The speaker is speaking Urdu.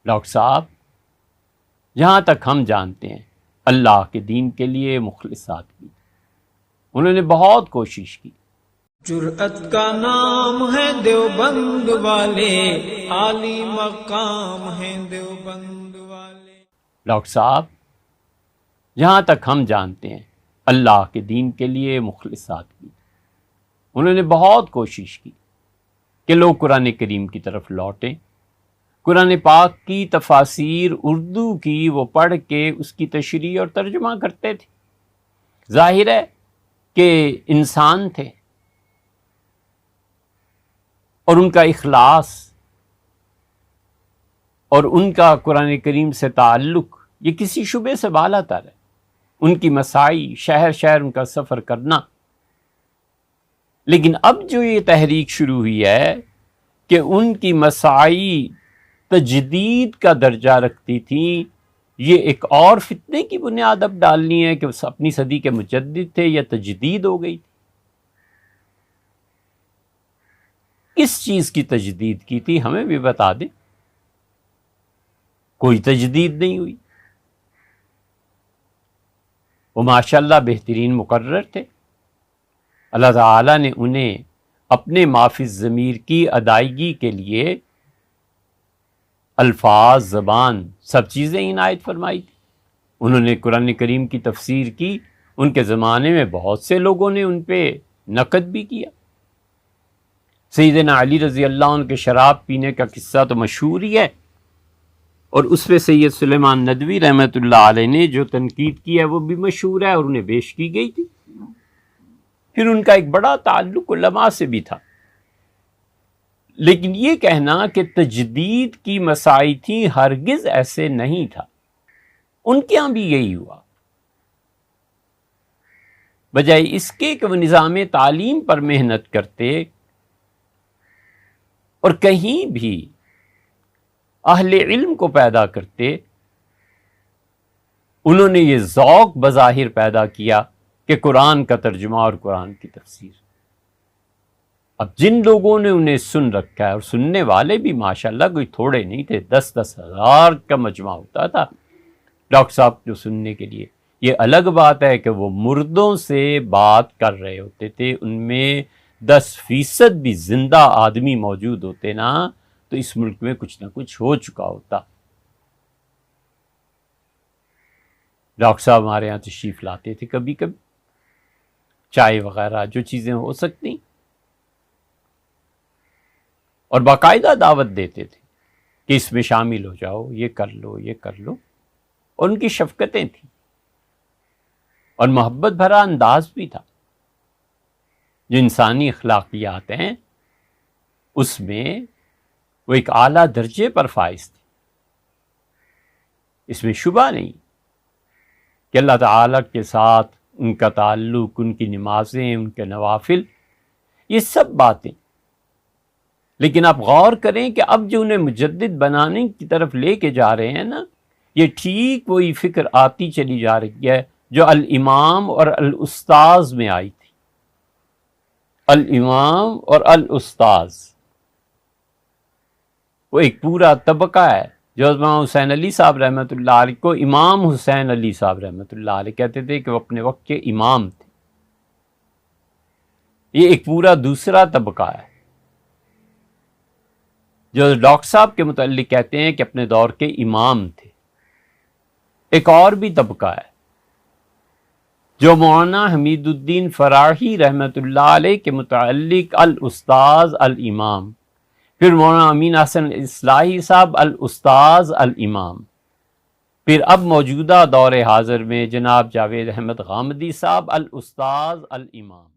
ڈاکٹر صاحب جہاں تک ہم جانتے ہیں اللہ کے دین کے لیے مخلصات کی، انہوں نے بہت کوشش کی۔ جرأت کا نام ہے دیوبند والے، عالی مقام ہے دیوبند والے۔ ڈاکٹر صاحب جہاں تک ہم جانتے ہیں اللہ کے دین کے لیے مخلصات کی، انہوں نے بہت کوشش کی کہ لوگ قرآن کریم کی طرف لوٹیں، قرآن پاک کی تفاسیر اردو کی وہ پڑھ کے اس کی تشریح اور ترجمہ کرتے تھے۔ ظاہر ہے کہ انسان تھے اور ان کا اخلاص اور ان کا قرآن کریم سے تعلق یہ کسی شبے سے بالا تر ہے۔ ان کی مساعی شہر شہر ان کا سفر کرنا، لیکن اب جو یہ تحریک شروع ہوئی ہے کہ ان کی مساعی تجدید کا درجہ رکھتی تھی، یہ ایک اور فتنے کی بنیاد اب ڈالنی ہے کہ وہ اپنی صدی کے مجدد تھے یا تجدید ہو گئی تھی۔ کس چیز کی تجدید کی تھی ہمیں بھی بتا دیں۔ کوئی تجدید نہیں ہوئی، وہ ماشاءاللہ بہترین مقرر تھے۔ اللہ تعالیٰ نے انہیں اپنے معافی الضمیر کی ادائیگی کے لیے الفاظ، زبان، سب چیزیں عنایت فرمائی تھی۔ انہوں نے قرآن کریم کی تفسیر کی، ان کے زمانے میں بہت سے لوگوں نے ان پہ نقد بھی کیا۔ سیدنا علی رضی اللہ عنہ کے شراب پینے کا قصہ تو مشہور ہی ہے، اور اس پہ سید سلیمان ندوی رحمۃ اللہ علیہ نے جو تنقید کی ہے وہ بھی مشہور ہے اور انہیں پیش کی گئی تھی۔ پھر ان کا ایک بڑا تعلق علماء سے بھی تھا، لیکن یہ کہنا کہ تجدید کی مساعی تھی، ہرگز ایسے نہیں تھا۔ ان کے ہاں بھی یہی ہوا، بجائے اس کے کہ وہ نظام تعلیم پر محنت کرتے اور کہیں بھی اہل علم کو پیدا کرتے، انہوں نے یہ ذوق بظاہر پیدا کیا کہ قرآن کا ترجمہ اور قرآن کی تفسیر۔ اب جن لوگوں نے انہیں سن رکھا ہے، اور سننے والے بھی ماشاءاللہ کوئی تھوڑے نہیں تھے، 10-10 ہزار کا مجمع ہوتا تھا ڈاکٹر صاحب جو سننے کے لیے۔ یہ الگ بات ہے کہ وہ مردوں سے بات کر رہے ہوتے تھے، ان میں 10% بھی زندہ آدمی موجود ہوتے نا تو اس ملک میں کچھ نہ کچھ ہو چکا ہوتا۔ ڈاکٹر صاحب ہمارے یہاں تشریف لاتے تھے کبھی کبھی، چائے وغیرہ جو چیزیں ہو سکتی، اور باقاعدہ دعوت دیتے تھے کہ اس میں شامل ہو جاؤ، یہ کر لو، یہ کر لو، اور ان کی شفقتیں تھیں اور محبت بھرا انداز بھی تھا۔ جو انسانی اخلاقیات ہیں اس میں وہ ایک اعلیٰ درجے پر فائز تھے۔ اس میں شبہ نہیں کہ اللہ تعالیٰ کے ساتھ ان کا تعلق، ان کی نمازیں، ان کے نوافل، یہ سب باتیں، لیکن آپ غور کریں کہ اب جو انہیں مجدد بنانے کی طرف لے کے جا رہے ہیں نا، یہ ٹھیک وہی فکر آتی چلی جا رہی ہے جو الامام اور الاستاذ میں آئی تھی۔ الامام اور الاستاذ وہ ایک پورا طبقہ ہے جو امام حسین علی صاحب رحمۃ اللہ علیہ کو امام حسین علی صاحب رحمۃ اللہ علیہ کہتے تھے کہ وہ اپنے وقت کے امام تھے۔ یہ ایک پورا دوسرا طبقہ ہے جو ڈاکٹر صاحب کے متعلق کہتے ہیں کہ اپنے دور کے امام تھے۔ ایک اور بھی طبقہ ہے جو مولانا حمید الدین فراحی رحمۃ اللہ علیہ کے متعلق الاستاذ الامام، پھر مولانا امین حسن اصلاحی صاحب الاستاذ الامام، پھر اب موجودہ دور حاضر میں جناب جاوید احمد غامدی صاحب الاستاذ الامام۔